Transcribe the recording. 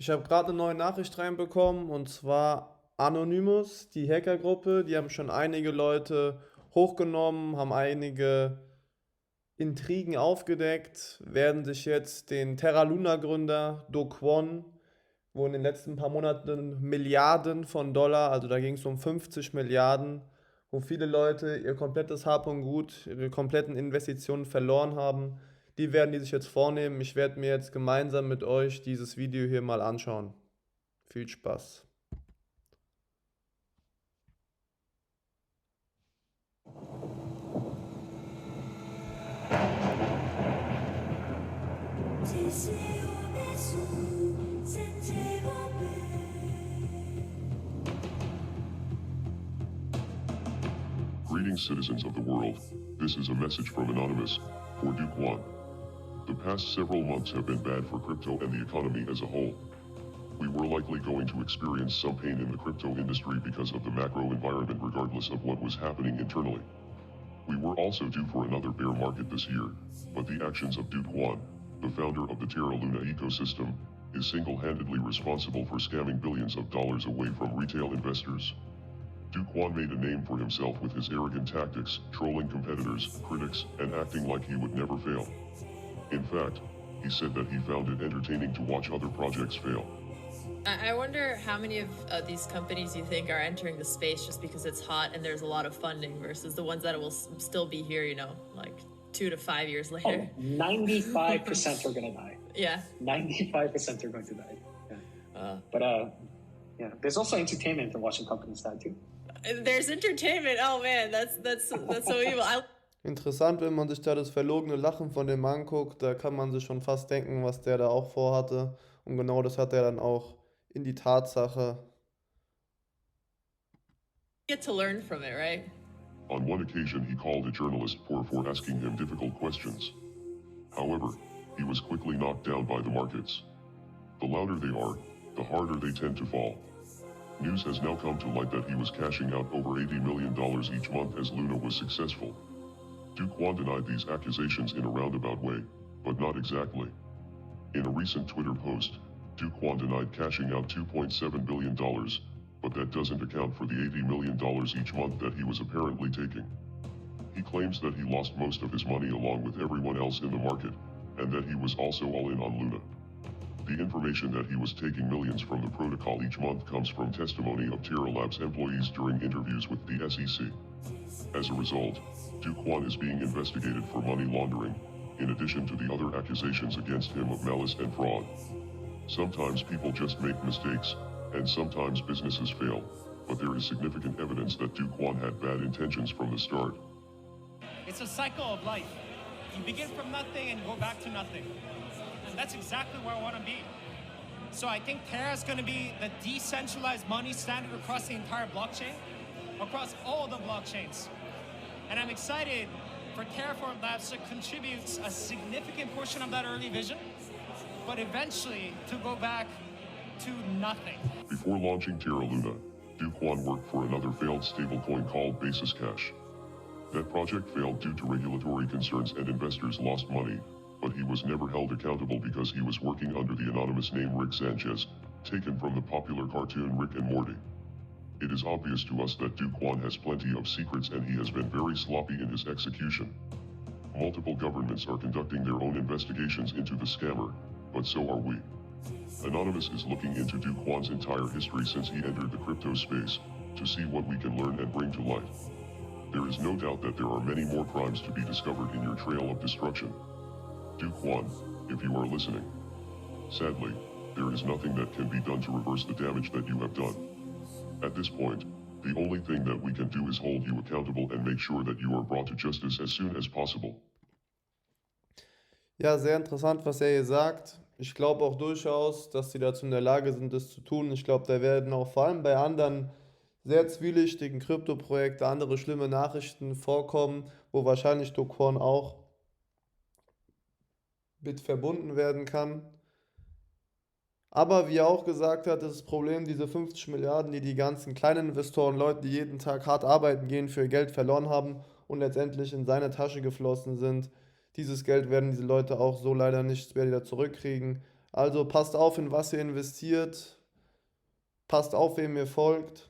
Ich habe gerade eine neue Nachricht reinbekommen und zwar Anonymous, die Hackergruppe, die haben schon einige Leute hochgenommen, haben einige Intrigen aufgedeckt, werden sich jetzt den Terra Gründer Kwon, wo in den letzten paar Monaten Milliarden von Dollar, also da ging es um 50 Milliarden, wo viele Leute ihr komplettes Hab und Gut, ihre kompletten Investitionen verloren haben. Die werden die sich jetzt vornehmen. Ich werde mir jetzt gemeinsam mit euch dieses Video hier mal anschauen. Viel Spaß. Greetings, citizens of the world. This is a message from Anonymous for Kwon. The past several months have been bad for crypto and the economy as a whole. We were likely going to experience some pain in the crypto industry because of the macro environment, regardless of what was happening internally. We were also due for another bear market this year, but the actions of Kwon, the founder of the Terra ecosystem, is single-handedly responsible for scamming billions of dollars away from retail investors. Kwon made a name for himself with his arrogant tactics, trolling competitors, critics, and acting like he would never fail. In fact, he said that he found it entertaining to watch other projects fail. I wonder how many of these companies you think are entering the space just because it's hot and there's a lot of funding versus the ones that will still be here, like 2 to 5 years later. 95% are going to die. Yeah. 95% are going to die. Yeah. Yeah, there's also entertainment in watching companies die too. There's entertainment. Oh man, that's so evil. Interessant, wenn man sich da das verlogene Lachen von dem anguckt, da kann man sich schon fast denken, was der da auch vorhatte. Und genau das hat er dann auch in die Tatsache. Get to learn from it, right? On one occasion, he called a journalist poor for asking him difficult questions. However, he was quickly knocked down by the markets. The louder they are, the harder they tend to fall. News has now come to light that he was cashing out over $80 million each month as Luna was successful. Kwon denied these accusations in a roundabout way, but not exactly. In a recent Twitter post, Kwon denied cashing out $2.7 billion, but that doesn't account for the $80 million each month that he was apparently taking. He claims that he lost most of his money along with everyone else in the market, and that he was also all in on Luna. The information that he was taking millions from the protocol each month comes from testimony of Terra Labs employees during interviews with the SEC. As a result, Kwon is being investigated for money laundering, in addition to the other accusations against him of malice and fraud. Sometimes people just make mistakes, and sometimes businesses fail, but there is significant evidence that Kwon had bad intentions from the start. It's a cycle of life. You begin from nothing and go back to nothing. And that's exactly where I want to be. So I think Terra is going to be the decentralized money standard across the entire blockchain, across all the blockchains. And I'm excited for Terraform Labs to contribute a significant portion of that early vision, but eventually to go back to nothing. Before launching Terra Luna, Kwon worked for another failed stablecoin called Basis Cash. That project failed due to regulatory concerns and investors lost money, but he was never held accountable because he was working under the anonymous name Rick Sanchez, taken from the popular cartoon Rick and Morty. It is obvious to us that Kwon has plenty of secrets and he has been very sloppy in his execution. Multiple governments are conducting their own investigations into the scammer, but so are we. Anonymous is looking into Kwon's entire history since he entered the crypto space, to see what we can learn and bring to life. There is no doubt that there are many more crimes to be discovered in your trail of destruction. Kwon, if you are listening. Sadly, there is nothing that can be done to reverse the damage that you have done. At this point, the only thing that we can do is hold you accountable and make sure that you are brought to justice as soon as possible. Ja, sehr interessant, was er hier sagt. Ich glaube auch durchaus, dass sie dazu in der Lage sind, das zu tun. Ich glaube, da werden auch vor allem bei anderen sehr zwielichtigen Kryptoprojekten andere schlimme Nachrichten vorkommen, wo wahrscheinlich Kwon auch mit verbunden werden kann. Aber wie er auch gesagt hat, ist das Problem, diese 50 Milliarden, die die ganzen kleinen Investoren, Leute, die jeden Tag hart arbeiten gehen, für ihr Geld verloren haben und letztendlich in seine Tasche geflossen sind. Dieses Geld werden diese Leute auch so leider nicht mehr wieder zurückkriegen. Also passt auf, in was ihr investiert, passt auf, wem ihr folgt.